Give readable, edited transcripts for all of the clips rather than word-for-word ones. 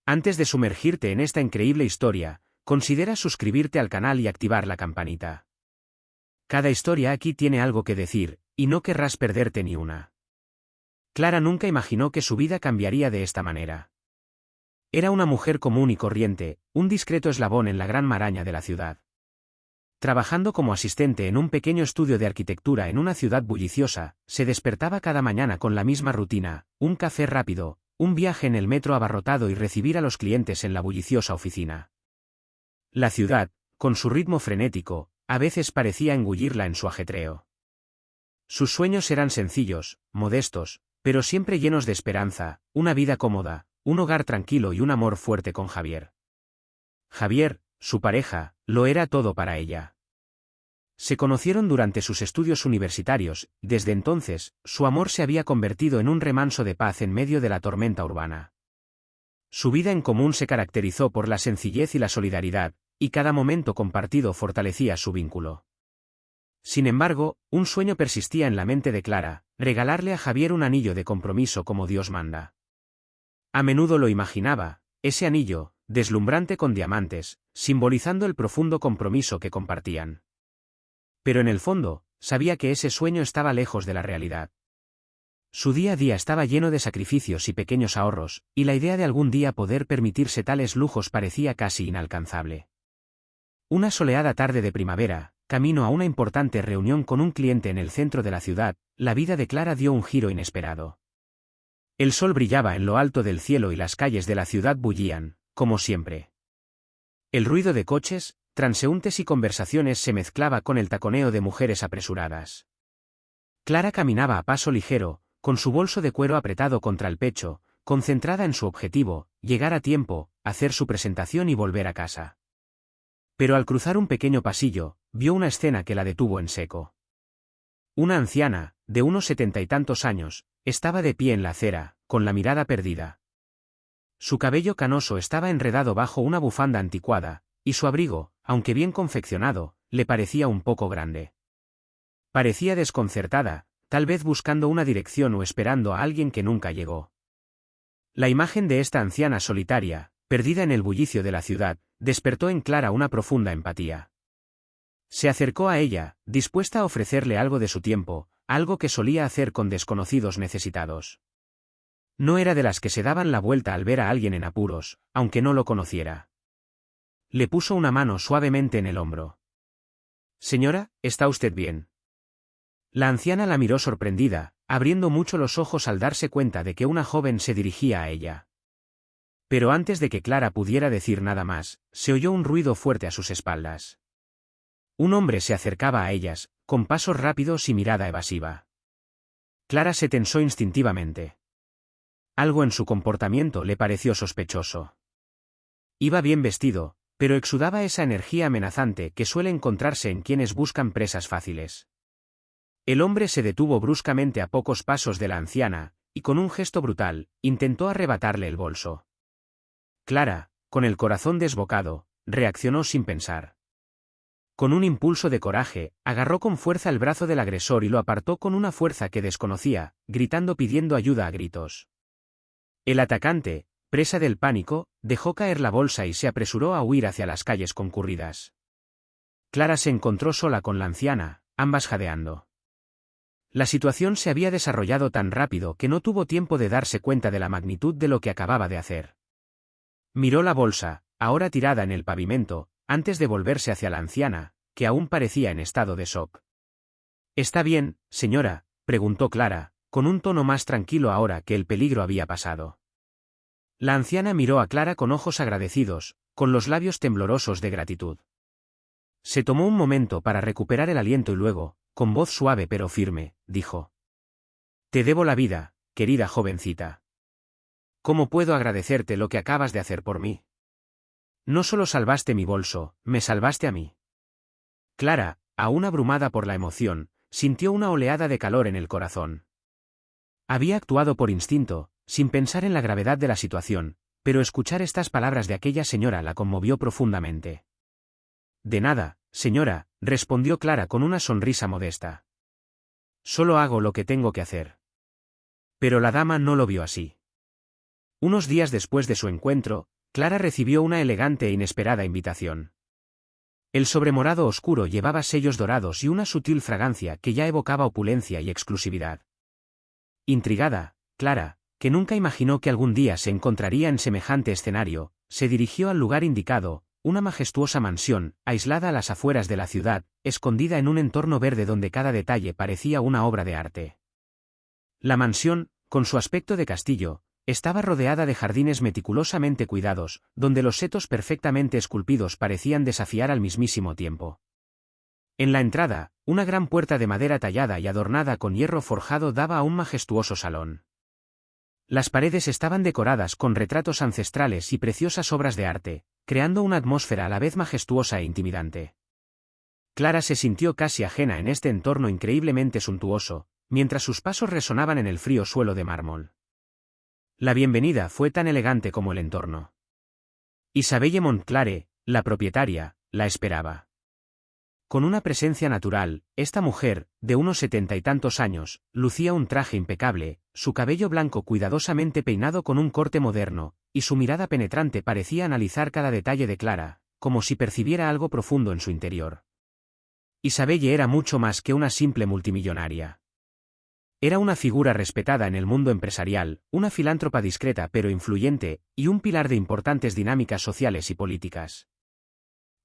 Antes de sumergirte en esta increíble historia, considera suscribirte al canal y activar la campanita. Cada historia aquí tiene algo que decir, y no querrás perderte ni una. Clara nunca imaginó que su vida cambiaría de esta manera. Era una mujer común y corriente, un discreto eslabón en la gran maraña de la ciudad. Trabajando como asistente en un pequeño estudio de arquitectura en una ciudad bulliciosa, se despertaba cada mañana con la misma rutina: un café rápido, un viaje en el metro abarrotado y recibir a los clientes en la bulliciosa oficina. La ciudad, con su ritmo frenético, a veces parecía engullirla en su ajetreo. Sus sueños eran sencillos, modestos, pero siempre llenos de esperanza: una vida cómoda, un hogar tranquilo y un amor fuerte con Javier. Javier, su pareja, lo era todo para ella. Se conocieron durante sus estudios universitarios, y desde entonces, su amor se había convertido en un remanso de paz en medio de la tormenta urbana. Su vida en común se caracterizó por la sencillez y la solidaridad, y cada momento compartido fortalecía su vínculo. Sin embargo, un sueño persistía en la mente de Clara: regalarle a Javier un anillo de compromiso como Dios manda. A menudo lo imaginaba, ese anillo, deslumbrante con diamantes, simbolizando el profundo compromiso que compartían. Pero en el fondo, sabía que ese sueño estaba lejos de la realidad. Su día a día estaba lleno de sacrificios y pequeños ahorros, y la idea de algún día poder permitirse tales lujos parecía casi inalcanzable. Una soleada tarde de primavera, camino a una importante reunión con un cliente en el centro de la ciudad, la vida de Clara dio un giro inesperado. El sol brillaba en lo alto del cielo y las calles de la ciudad bullían, como siempre. El ruido de coches, transeúntes y conversaciones se mezclaba con el taconeo de mujeres apresuradas. Clara caminaba a paso ligero, con su bolso de cuero apretado contra el pecho, concentrada en su objetivo: llegar a tiempo, hacer su presentación y volver a casa. Pero al cruzar un pequeño pasillo, vio una escena que la detuvo en seco. Una anciana, de unos 70 y tantos años, estaba de pie en la acera, con la mirada perdida. Su cabello canoso estaba enredado bajo una bufanda anticuada, y su abrigo, aunque bien confeccionado, le parecía un poco grande. Parecía desconcertada, tal vez buscando una dirección o esperando a alguien que nunca llegó. La imagen de esta anciana solitaria, perdida en el bullicio de la ciudad, despertó en Clara una profunda empatía. Se acercó a ella, dispuesta a ofrecerle algo de su tiempo, algo que solía hacer con desconocidos necesitados. No era de las que se daban la vuelta al ver a alguien en apuros, aunque no lo conociera. Le puso una mano suavemente en el hombro. «Señora, ¿está usted bien?». La anciana la miró sorprendida, abriendo mucho los ojos al darse cuenta de que una joven se dirigía a ella. Pero antes de que Clara pudiera decir nada más, se oyó un ruido fuerte a sus espaldas. Un hombre se acercaba a ellas, con pasos rápidos y mirada evasiva. Clara se tensó instintivamente. Algo en su comportamiento le pareció sospechoso. Iba bien vestido, pero exudaba esa energía amenazante que suele encontrarse en quienes buscan presas fáciles. El hombre se detuvo bruscamente a pocos pasos de la anciana, y con un gesto brutal, intentó arrebatarle el bolso. Clara, con el corazón desbocado, reaccionó sin pensar. Con un impulso de coraje, agarró con fuerza el brazo del agresor y lo apartó con una fuerza que desconocía, gritando pidiendo ayuda a gritos. El atacante, presa del pánico, dejó caer la bolsa y se apresuró a huir hacia las calles concurridas. Clara se encontró sola con la anciana, ambas jadeando. La situación se había desarrollado tan rápido que no tuvo tiempo de darse cuenta de la magnitud de lo que acababa de hacer. Miró la bolsa, ahora tirada en el pavimento, antes de volverse hacia la anciana, que aún parecía en estado de shock. «¿Está bien, señora?», preguntó Clara, con un tono más tranquilo ahora que el peligro había pasado. La anciana miró a Clara con ojos agradecidos, con los labios temblorosos de gratitud. Se tomó un momento para recuperar el aliento y luego, con voz suave pero firme, dijo: «Te debo la vida, querida jovencita. ¿Cómo puedo agradecerte lo que acabas de hacer por mí? No solo salvaste mi bolso, me salvaste a mí». Clara, aún abrumada por la emoción, sintió una oleada de calor en el corazón. Había actuado por instinto, sin pensar en la gravedad de la situación, pero escuchar estas palabras de aquella señora la conmovió profundamente. «De nada, señora», respondió Clara con una sonrisa modesta. «Solo hago lo que tengo que hacer». Pero la dama no lo vio así. Unos días después de su encuentro, Clara recibió una elegante e inesperada invitación. El sobremorado oscuro llevaba sellos dorados y una sutil fragancia que ya evocaba opulencia y exclusividad. Intrigada, Clara, que nunca imaginó que algún día se encontraría en semejante escenario, se dirigió al lugar indicado, una majestuosa mansión, aislada a las afueras de la ciudad, escondida en un entorno verde donde cada detalle parecía una obra de arte. La mansión, con su aspecto de castillo, estaba rodeada de jardines meticulosamente cuidados, donde los setos perfectamente esculpidos parecían desafiar al mismísimo tiempo. En la entrada, una gran puerta de madera tallada y adornada con hierro forjado daba a un majestuoso salón. Las paredes estaban decoradas con retratos ancestrales y preciosas obras de arte, creando una atmósfera a la vez majestuosa e intimidante. Clara se sintió casi ajena en este entorno increíblemente suntuoso, mientras sus pasos resonaban en el frío suelo de mármol. La bienvenida fue tan elegante como el entorno. Isabelle Montclare, la propietaria, la esperaba. Con una presencia natural, esta mujer, de unos 70 y tantos años, lucía un traje impecable, su cabello blanco cuidadosamente peinado con un corte moderno, y su mirada penetrante parecía analizar cada detalle de Clara, como si percibiera algo profundo en su interior. Isabelle era mucho más que una simple multimillonaria. Era una figura respetada en el mundo empresarial, una filántropa discreta pero influyente, y un pilar de importantes dinámicas sociales y políticas.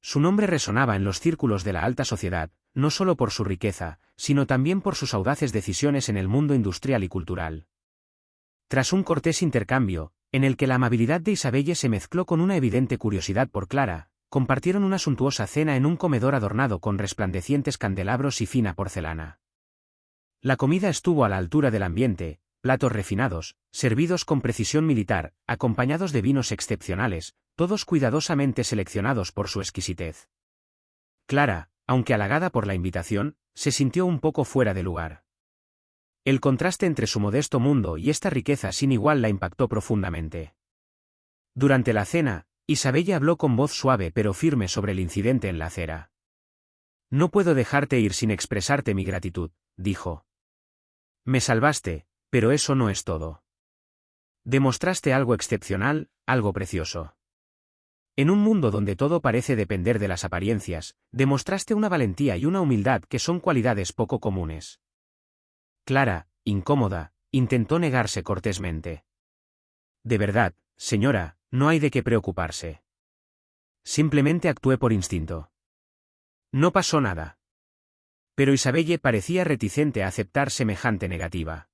Su nombre resonaba en los círculos de la alta sociedad, no solo por su riqueza, sino también por sus audaces decisiones en el mundo industrial y cultural. Tras un cortés intercambio, en el que la amabilidad de Isabelle se mezcló con una evidente curiosidad por Clara, compartieron una suntuosa cena en un comedor adornado con resplandecientes candelabros y fina porcelana. La comida estuvo a la altura del ambiente, platos refinados, servidos con precisión militar, acompañados de vinos excepcionales, todos cuidadosamente seleccionados por su exquisitez. Clara, aunque halagada por la invitación, se sintió un poco fuera de lugar. El contraste entre su modesto mundo y esta riqueza sin igual la impactó profundamente. Durante la cena, Isabelle habló con voz suave pero firme sobre el incidente en la acera. «No puedo dejarte ir sin expresarte mi gratitud», dijo. «Me salvaste, pero eso no es todo. Demostraste algo excepcional, algo precioso. En un mundo donde todo parece depender de las apariencias, demostraste una valentía y una humildad que son cualidades poco comunes». Clara, incómoda, intentó negarse cortésmente. «De verdad, señora, no hay de qué preocuparse. Simplemente actué por instinto. No pasó nada». Pero Isabelle parecía reticente a aceptar semejante negativa.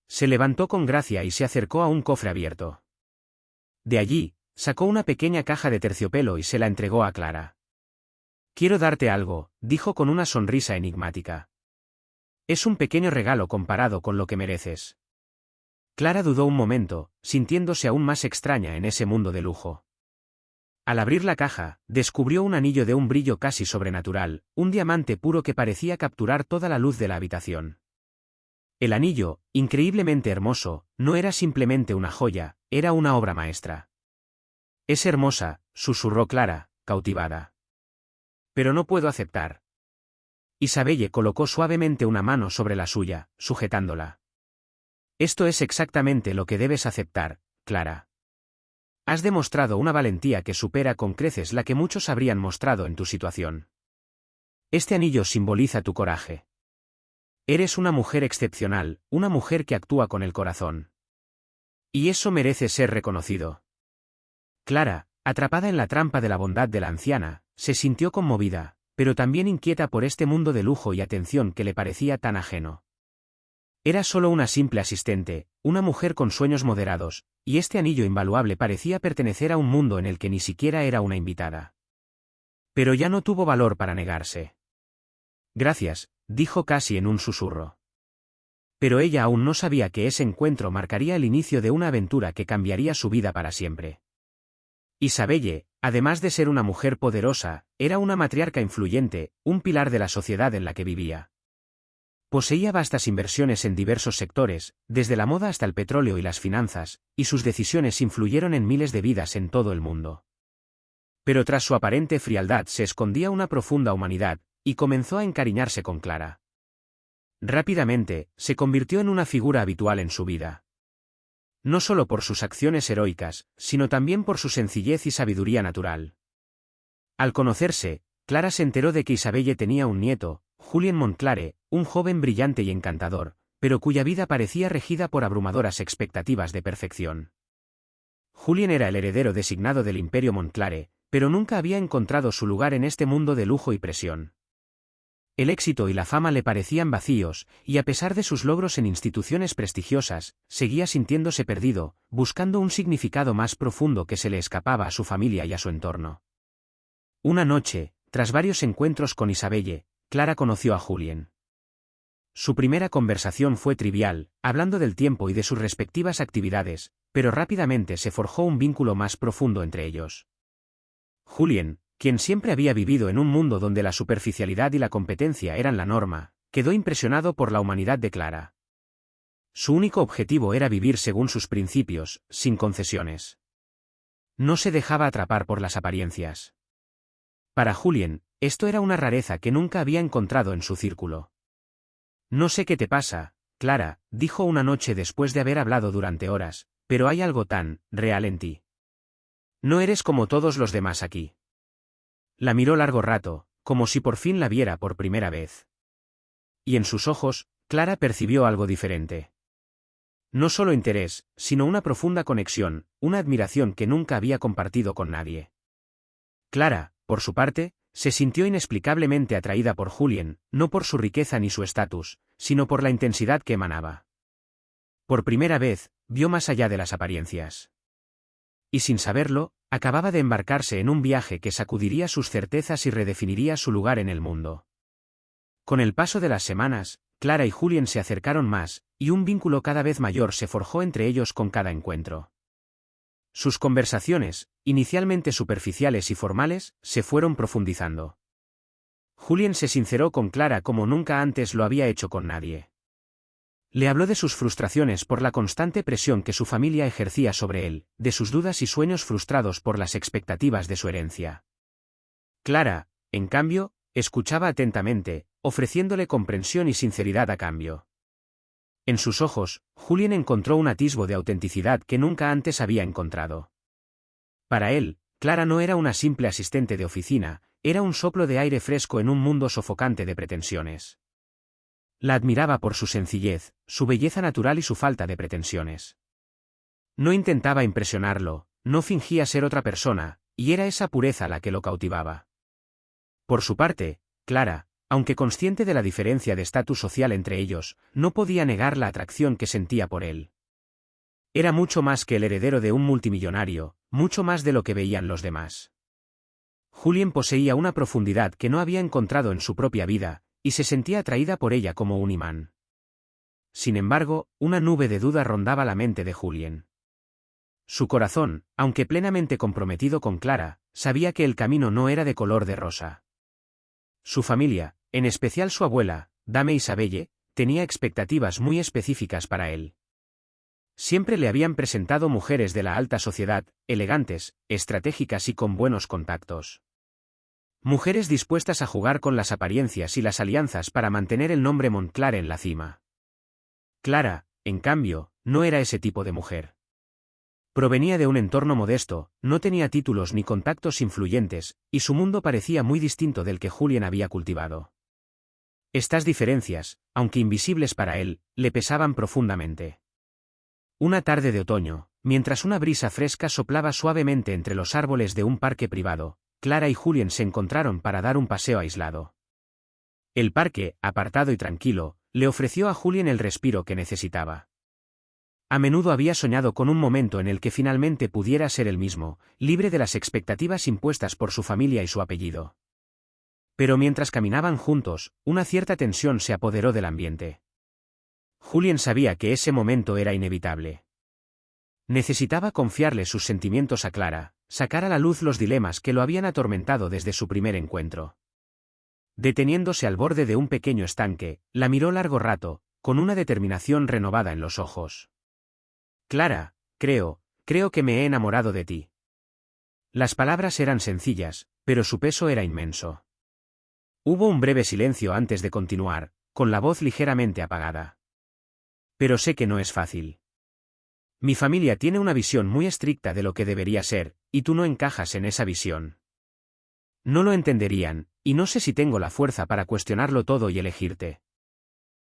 Se levantó con gracia y se acercó a un cofre abierto. De allí, sacó una pequeña caja de terciopelo y se la entregó a Clara. «Quiero darte algo», dijo con una sonrisa enigmática. «Es un pequeño regalo comparado con lo que mereces». Clara dudó un momento, sintiéndose aún más extraña en ese mundo de lujo. Al abrir la caja, descubrió un anillo de un brillo casi sobrenatural, un diamante puro que parecía capturar toda la luz de la habitación. El anillo, increíblemente hermoso, no era simplemente una joya, era una obra maestra. «Es hermosa», susurró Clara, cautivada. «Pero no puedo aceptar». Isabelle colocó suavemente una mano sobre la suya, sujetándola. «Esto es exactamente lo que debes aceptar, Clara. Has demostrado una valentía que supera con creces la que muchos habrían mostrado en tu situación. Este anillo simboliza tu coraje. Eres una mujer excepcional, una mujer que actúa con el corazón. Y eso merece ser reconocido». Clara, atrapada en la trampa de la bondad de la anciana, se sintió conmovida, pero también inquieta por este mundo de lujo y atención que le parecía tan ajeno. Era solo una simple asistente, una mujer con sueños moderados, y este anillo invaluable parecía pertenecer a un mundo en el que ni siquiera era una invitada. Pero ya no tuvo valor para negarse. «Gracias», dijo casi en un susurro. Pero ella aún no sabía que ese encuentro marcaría el inicio de una aventura que cambiaría su vida para siempre. Isabelle, además de ser una mujer poderosa, era una matriarca influyente, un pilar de la sociedad en la que vivía. Poseía vastas inversiones en diversos sectores, desde la moda hasta el petróleo y las finanzas, y sus decisiones influyeron en miles de vidas en todo el mundo. Pero tras su aparente frialdad se escondía una profunda humanidad, y comenzó a encariñarse con Clara. Rápidamente, se convirtió en una figura habitual en su vida. no solo por sus acciones heroicas, sino también por su sencillez y sabiduría natural. Al conocerse, Clara se enteró de que Isabelle tenía un nieto, Julien Montclare, un joven brillante y encantador, pero cuya vida parecía regida por abrumadoras expectativas de perfección. Julien era el heredero designado del Imperio Montclare, pero nunca había encontrado su lugar en este mundo de lujo y presión. El éxito y la fama le parecían vacíos, y a pesar de sus logros en instituciones prestigiosas, seguía sintiéndose perdido, buscando un significado más profundo que se le escapaba a su familia y a su entorno. Una noche, tras varios encuentros con Isabelle, Clara conoció a Julien. Su primera conversación fue trivial, hablando del tiempo y de sus respectivas actividades, pero rápidamente se forjó un vínculo más profundo entre ellos. Julien, quien siempre había vivido en un mundo donde la superficialidad y la competencia eran la norma, quedó impresionado por la humanidad de Clara. Su único objetivo era vivir según sus principios, sin concesiones. No se dejaba atrapar por las apariencias. Para Julien, esto era una rareza que nunca había encontrado en su círculo. «No sé qué te pasa, Clara», dijo una noche después de haber hablado durante horas, «pero hay algo tan real en ti. No eres como todos los demás aquí». La miró largo rato, como si por fin la viera por primera vez. Y en sus ojos, Clara percibió algo diferente. No solo interés, sino una profunda conexión, una admiración que nunca había compartido con nadie. Clara, por su parte, se sintió inexplicablemente atraída por Julien, no por su riqueza ni su estatus, sino por la intensidad que emanaba. Por primera vez, vio más allá de las apariencias. Y sin saberlo, acababa de embarcarse en un viaje que sacudiría sus certezas y redefiniría su lugar en el mundo. Con el paso de las semanas, Clara y Julien se acercaron más, y un vínculo cada vez mayor se forjó entre ellos con cada encuentro. Sus conversaciones, inicialmente superficiales y formales, se fueron profundizando. Julien se sinceró con Clara como nunca antes lo había hecho con nadie. Le habló de sus frustraciones por la constante presión que su familia ejercía sobre él, de sus dudas y sueños frustrados por las expectativas de su herencia. Clara, en cambio, escuchaba atentamente, ofreciéndole comprensión y sinceridad a cambio. En sus ojos, Julien encontró un atisbo de autenticidad que nunca antes había encontrado. Para él, Clara no era una simple asistente de oficina, era un soplo de aire fresco en un mundo sofocante de pretensiones. La admiraba por su sencillez, su belleza natural y su falta de pretensiones. No intentaba impresionarlo, no fingía ser otra persona, y era esa pureza la que lo cautivaba. Por su parte, Clara, aunque consciente de la diferencia de estatus social entre ellos, no podía negar la atracción que sentía por él. Era mucho más que el heredero de un multimillonario, mucho más de lo que veían los demás. Julien poseía una profundidad que no había encontrado en su propia vida, y se sentía atraída por ella como un imán. Sin embargo, una nube de duda rondaba la mente de Julien. Su corazón, aunque plenamente comprometido con Clara, sabía que el camino no era de color de rosa. Su familia, en especial su abuela, Dame Isabelle, tenía expectativas muy específicas para él. Siempre le habían presentado mujeres de la alta sociedad, elegantes, estratégicas y con buenos contactos. Mujeres dispuestas a jugar con las apariencias y las alianzas para mantener el nombre Montclare en la cima. Clara, en cambio, no era ese tipo de mujer. Provenía de un entorno modesto, no tenía títulos ni contactos influyentes, y su mundo parecía muy distinto del que Julien había cultivado. Estas diferencias, aunque invisibles para él, le pesaban profundamente. Una tarde de otoño, mientras una brisa fresca soplaba suavemente entre los árboles de un parque privado, Clara y Julien se encontraron para dar un paseo aislado. El parque, apartado y tranquilo, le ofreció a Julien el respiro que necesitaba. A menudo había soñado con un momento en el que finalmente pudiera ser él mismo, libre de las expectativas impuestas por su familia y su apellido. Pero mientras caminaban juntos, una cierta tensión se apoderó del ambiente. Julien sabía que ese momento era inevitable. Necesitaba confiarle sus sentimientos a Clara, sacar a la luz los dilemas que lo habían atormentado desde su primer encuentro. Deteniéndose al borde de un pequeño estanque, la miró largo rato, con una determinación renovada en los ojos. «Clara, creo que me he enamorado de ti». Las palabras eran sencillas, pero su peso era inmenso. Hubo un breve silencio antes de continuar, con la voz ligeramente apagada. «Pero sé que no es fácil». Mi familia tiene una visión muy estricta de lo que debería ser, y tú no encajas en esa visión. No lo entenderían, y no sé si tengo la fuerza para cuestionarlo todo y elegirte.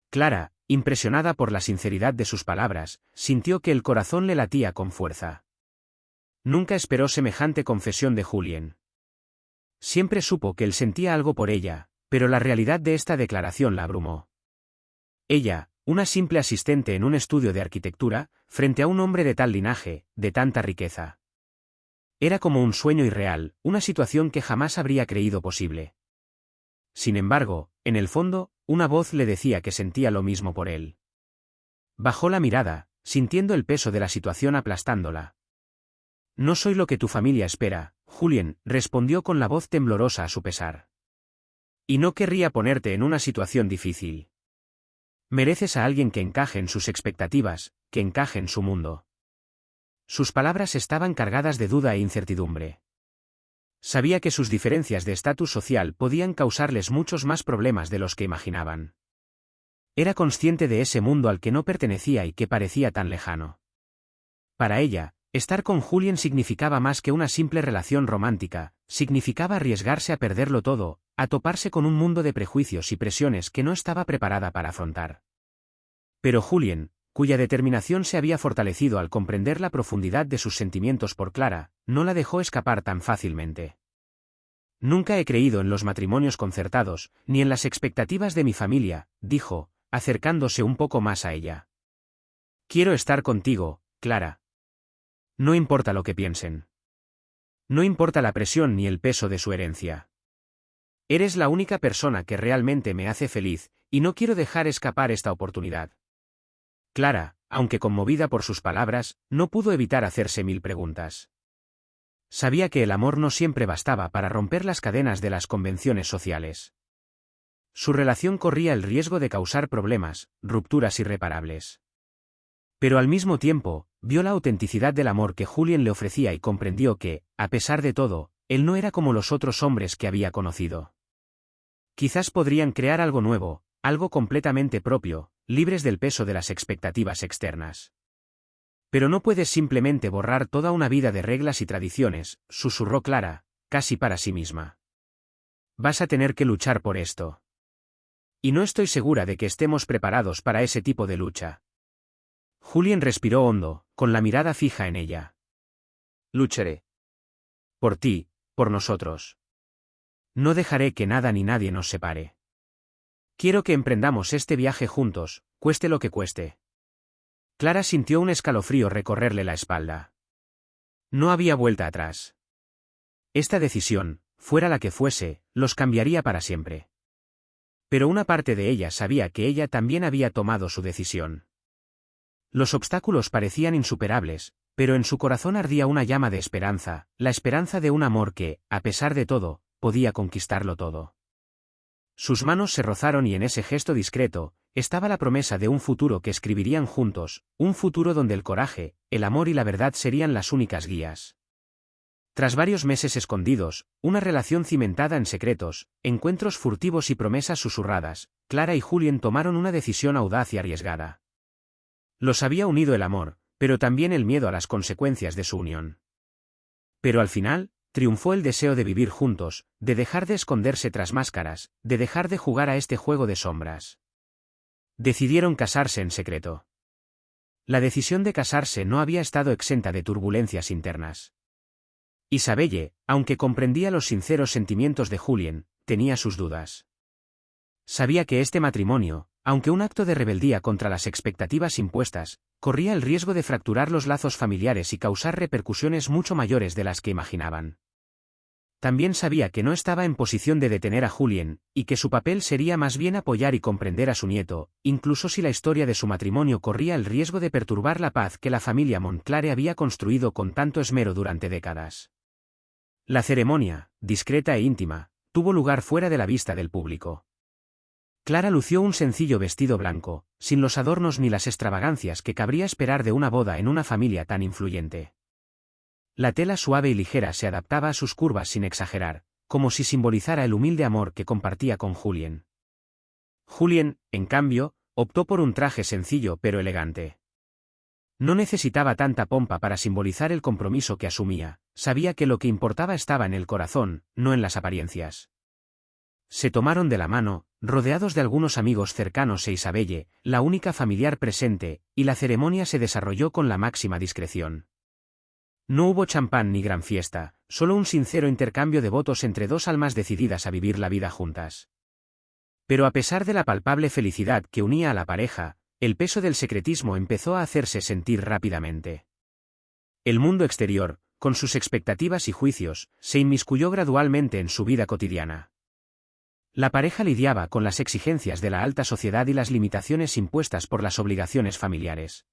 Clara, impresionada por la sinceridad de sus palabras, sintió que el corazón le latía con fuerza. Nunca esperó semejante confesión de Julien. Siempre supo que él sentía algo por ella, pero la realidad de esta declaración la abrumó. Ella, una simple asistente en un estudio de arquitectura, frente a un hombre de tal linaje, de tanta riqueza. Era como un sueño irreal, una situación que jamás habría creído posible. Sin embargo, en el fondo, una voz le decía que sentía lo mismo por él. Bajó la mirada, sintiendo el peso de la situación aplastándola. No soy lo que tu familia espera, Julien, respondió con la voz temblorosa a su pesar. Y no querría ponerte en una situación difícil. Mereces a alguien que encaje en sus expectativas, que encaje en su mundo. Sus palabras estaban cargadas de duda e incertidumbre. Sabía que sus diferencias de estatus social podían causarles muchos más problemas de los que imaginaban. Era consciente de ese mundo al que no pertenecía y que parecía tan lejano. Para ella, estar con Julien significaba más que una simple relación romántica, significaba arriesgarse a perderlo todo, a toparse con un mundo de prejuicios y presiones que no estaba preparada para afrontar. Pero Julien, cuya determinación se había fortalecido al comprender la profundidad de sus sentimientos por Clara, no la dejó escapar tan fácilmente. Nunca he creído en los matrimonios concertados, ni en las expectativas de mi familia, dijo, acercándose un poco más a ella. Quiero estar contigo, Clara. No importa lo que piensen. No importa la presión ni el peso de su herencia. Eres la única persona que realmente me hace feliz, y no quiero dejar escapar esta oportunidad. Clara, aunque conmovida por sus palabras, no pudo evitar hacerse mil preguntas. Sabía que el amor no siempre bastaba para romper las cadenas de las convenciones sociales. Su relación corría el riesgo de causar problemas, rupturas irreparables. Pero al mismo tiempo, vio la autenticidad del amor que Julien le ofrecía y comprendió que, a pesar de todo, él no era como los otros hombres que había conocido. Quizás podrían crear algo nuevo, algo completamente propio, libres del peso de las expectativas externas. Pero no puedes simplemente borrar toda una vida de reglas y tradiciones, susurró Clara, casi para sí misma. Vas a tener que luchar por esto. Y no estoy segura de que estemos preparados para ese tipo de lucha. Julien respiró hondo, con la mirada fija en ella. Lucharé. Por ti, por nosotros. No dejaré que nada ni nadie nos separe. Quiero que emprendamos este viaje juntos, cueste lo que cueste. Clara sintió un escalofrío recorrerle la espalda. No había vuelta atrás. Esta decisión, fuera la que fuese, los cambiaría para siempre. Pero una parte de ella sabía que ella también había tomado su decisión. Los obstáculos parecían insuperables, pero en su corazón ardía una llama de esperanza, la esperanza de un amor que, a pesar de todo, podía conquistarlo todo. Sus manos se rozaron y en ese gesto discreto, estaba la promesa de un futuro que escribirían juntos, un futuro donde el coraje, el amor y la verdad serían las únicas guías. Tras varios meses escondidos, una relación cimentada en secretos, encuentros furtivos y promesas susurradas, Clara y Julien tomaron una decisión audaz y arriesgada. Los había unido el amor, pero también el miedo a las consecuencias de su unión. Pero al final, triunfó el deseo de vivir juntos, de dejar de esconderse tras máscaras, de dejar de jugar a este juego de sombras. Decidieron casarse en secreto. La decisión de casarse no había estado exenta de turbulencias internas. Isabelle, aunque comprendía los sinceros sentimientos de Julien, tenía sus dudas. Sabía que este matrimonio, aunque un acto de rebeldía contra las expectativas impuestas, corría el riesgo de fracturar los lazos familiares y causar repercusiones mucho mayores de las que imaginaban. También sabía que no estaba en posición de detener a Julien, y que su papel sería más bien apoyar y comprender a su nieto, incluso si la historia de su matrimonio corría el riesgo de perturbar la paz que la familia Montclare había construido con tanto esmero durante décadas. La ceremonia, discreta e íntima, tuvo lugar fuera de la vista del público. Clara lució un sencillo vestido blanco, sin los adornos ni las extravagancias que cabría esperar de una boda en una familia tan influyente. La tela suave y ligera se adaptaba a sus curvas sin exagerar, como si simbolizara el humilde amor que compartía con Julien. Julien, en cambio, optó por un traje sencillo pero elegante. No necesitaba tanta pompa para simbolizar el compromiso que asumía, sabía que lo que importaba estaba en el corazón, no en las apariencias. Se tomaron de la mano, rodeados de algunos amigos cercanos e Isabelle, la única familiar presente, y la ceremonia se desarrolló con la máxima discreción. No hubo champán ni gran fiesta, solo un sincero intercambio de votos entre dos almas decididas a vivir la vida juntas. Pero a pesar de la palpable felicidad que unía a la pareja, el peso del secretismo empezó a hacerse sentir rápidamente. El mundo exterior, con sus expectativas y juicios, se inmiscuyó gradualmente en su vida cotidiana. La pareja lidiaba con las exigencias de la alta sociedad y las limitaciones impuestas por las obligaciones familiares.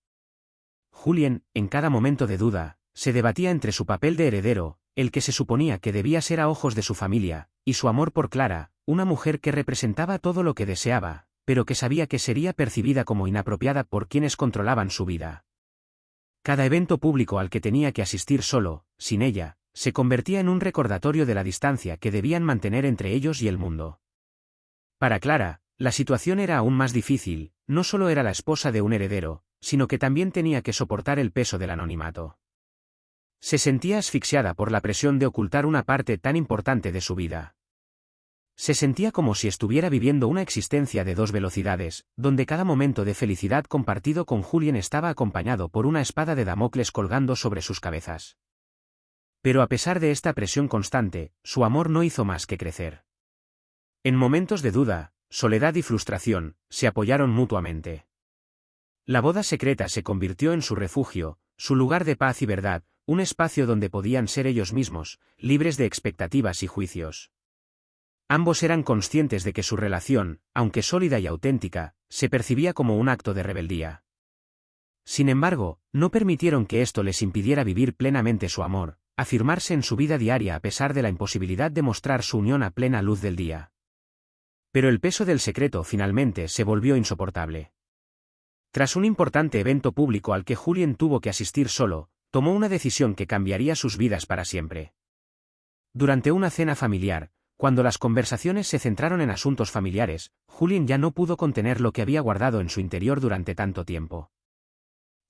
Julien, en cada momento de duda, se debatía entre su papel de heredero, el que se suponía que debía ser a ojos de su familia, y su amor por Clara, una mujer que representaba todo lo que deseaba, pero que sabía que sería percibida como inapropiada por quienes controlaban su vida. Cada evento público al que tenía que asistir solo, sin ella, se convertía en un recordatorio de la distancia que debían mantener entre ellos y el mundo. Para Clara, la situación era aún más difícil, no solo era la esposa de un heredero, sino que también tenía que soportar el peso del anonimato. Se sentía asfixiada por la presión de ocultar una parte tan importante de su vida. Se sentía como si estuviera viviendo una existencia de dos velocidades, donde cada momento de felicidad compartido con Julien estaba acompañado por una espada de Damocles colgando sobre sus cabezas. Pero a pesar de esta presión constante, su amor no hizo más que crecer. En momentos de duda, soledad y frustración, se apoyaron mutuamente. La boda secreta se convirtió en su refugio, su lugar de paz y verdad, un espacio donde podían ser ellos mismos, libres de expectativas y juicios. Ambos eran conscientes de que su relación, aunque sólida y auténtica, se percibía como un acto de rebeldía. Sin embargo, no permitieron que esto les impidiera vivir plenamente su amor, afirmarse en su vida diaria a pesar de la imposibilidad de mostrar su unión a plena luz del día. Pero el peso del secreto finalmente se volvió insoportable. Tras un importante evento público al que Julien tuvo que asistir solo, tomó una decisión que cambiaría sus vidas para siempre. Durante una cena familiar, cuando las conversaciones se centraron en asuntos familiares, Julien ya no pudo contener lo que había guardado en su interior durante tanto tiempo.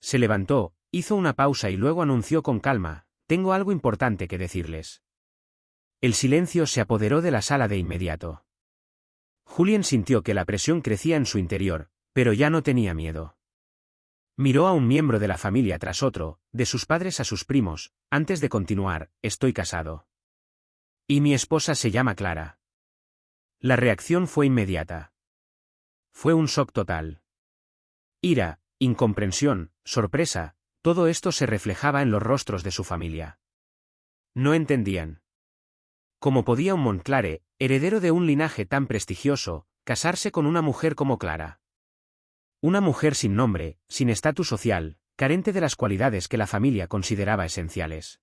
Se levantó, hizo una pausa y luego anunció con calma: «Tengo algo importante que decirles». El silencio se apoderó de la sala de inmediato. Julien sintió que la presión crecía en su interior, pero ya no tenía miedo. Miró a un miembro de la familia tras otro, de sus padres a sus primos, antes de continuar: «Estoy casado. Y mi esposa se llama Clara». La reacción fue inmediata. Fue un shock total. Ira, incomprensión, sorpresa, todo esto se reflejaba en los rostros de su familia. No entendían. ¿Cómo podía un Montclare, heredero de un linaje tan prestigioso, casarse con una mujer como Clara? Una mujer sin nombre, sin estatus social, carente de las cualidades que la familia consideraba esenciales.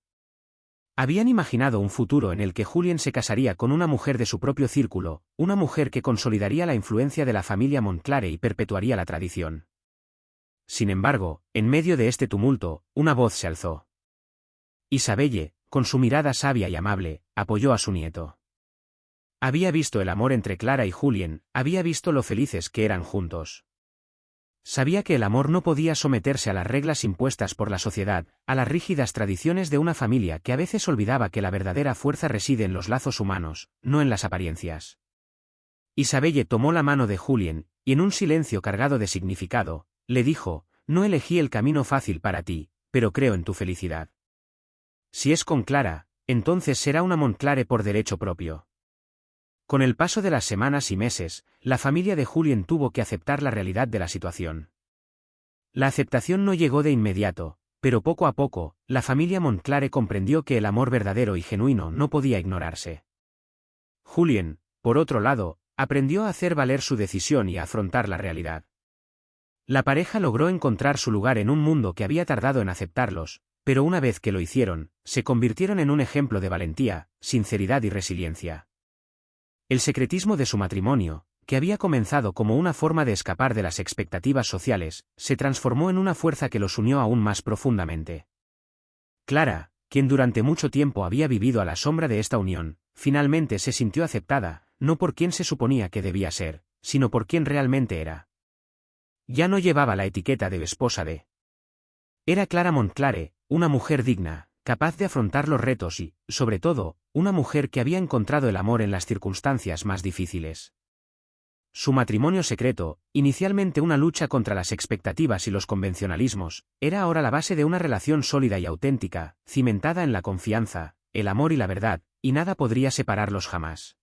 Habían imaginado un futuro en el que Julien se casaría con una mujer de su propio círculo, una mujer que consolidaría la influencia de la familia Montclare y perpetuaría la tradición. Sin embargo, en medio de este tumulto, una voz se alzó. Isabelle, con su mirada sabia y amable, apoyó a su nieto. Había visto el amor entre Clara y Julien, había visto lo felices que eran juntos. Sabía que el amor no podía someterse a las reglas impuestas por la sociedad, a las rígidas tradiciones de una familia que a veces olvidaba que la verdadera fuerza reside en los lazos humanos, no en las apariencias. Isabelle tomó la mano de Julien, y en un silencio cargado de significado, le dijo: «No elegí el camino fácil para ti, pero creo en tu felicidad. Si es con Clara, entonces será una Montclare por derecho propio». Con el paso de las semanas y meses, la familia de Julien tuvo que aceptar la realidad de la situación. La aceptación no llegó de inmediato, pero poco a poco, la familia Montclare comprendió que el amor verdadero y genuino no podía ignorarse. Julien, por otro lado, aprendió a hacer valer su decisión y a afrontar la realidad. La pareja logró encontrar su lugar en un mundo que había tardado en aceptarlos, pero una vez que lo hicieron, se convirtieron en un ejemplo de valentía, sinceridad y resiliencia. El secretismo de su matrimonio, que había comenzado como una forma de escapar de las expectativas sociales, se transformó en una fuerza que los unió aún más profundamente. Clara, quien durante mucho tiempo había vivido a la sombra de esta unión, finalmente se sintió aceptada, no por quien se suponía que debía ser, sino por quien realmente era. Ya no llevaba la etiqueta de esposa de Era Clara Montclare, una mujer digna, capaz de afrontar los retos y, sobre todo, una mujer que había encontrado el amor en las circunstancias más difíciles. Su matrimonio secreto, inicialmente una lucha contra las expectativas y los convencionalismos, era ahora la base de una relación sólida y auténtica, cimentada en la confianza, el amor y la verdad, y nada podría separarlos jamás.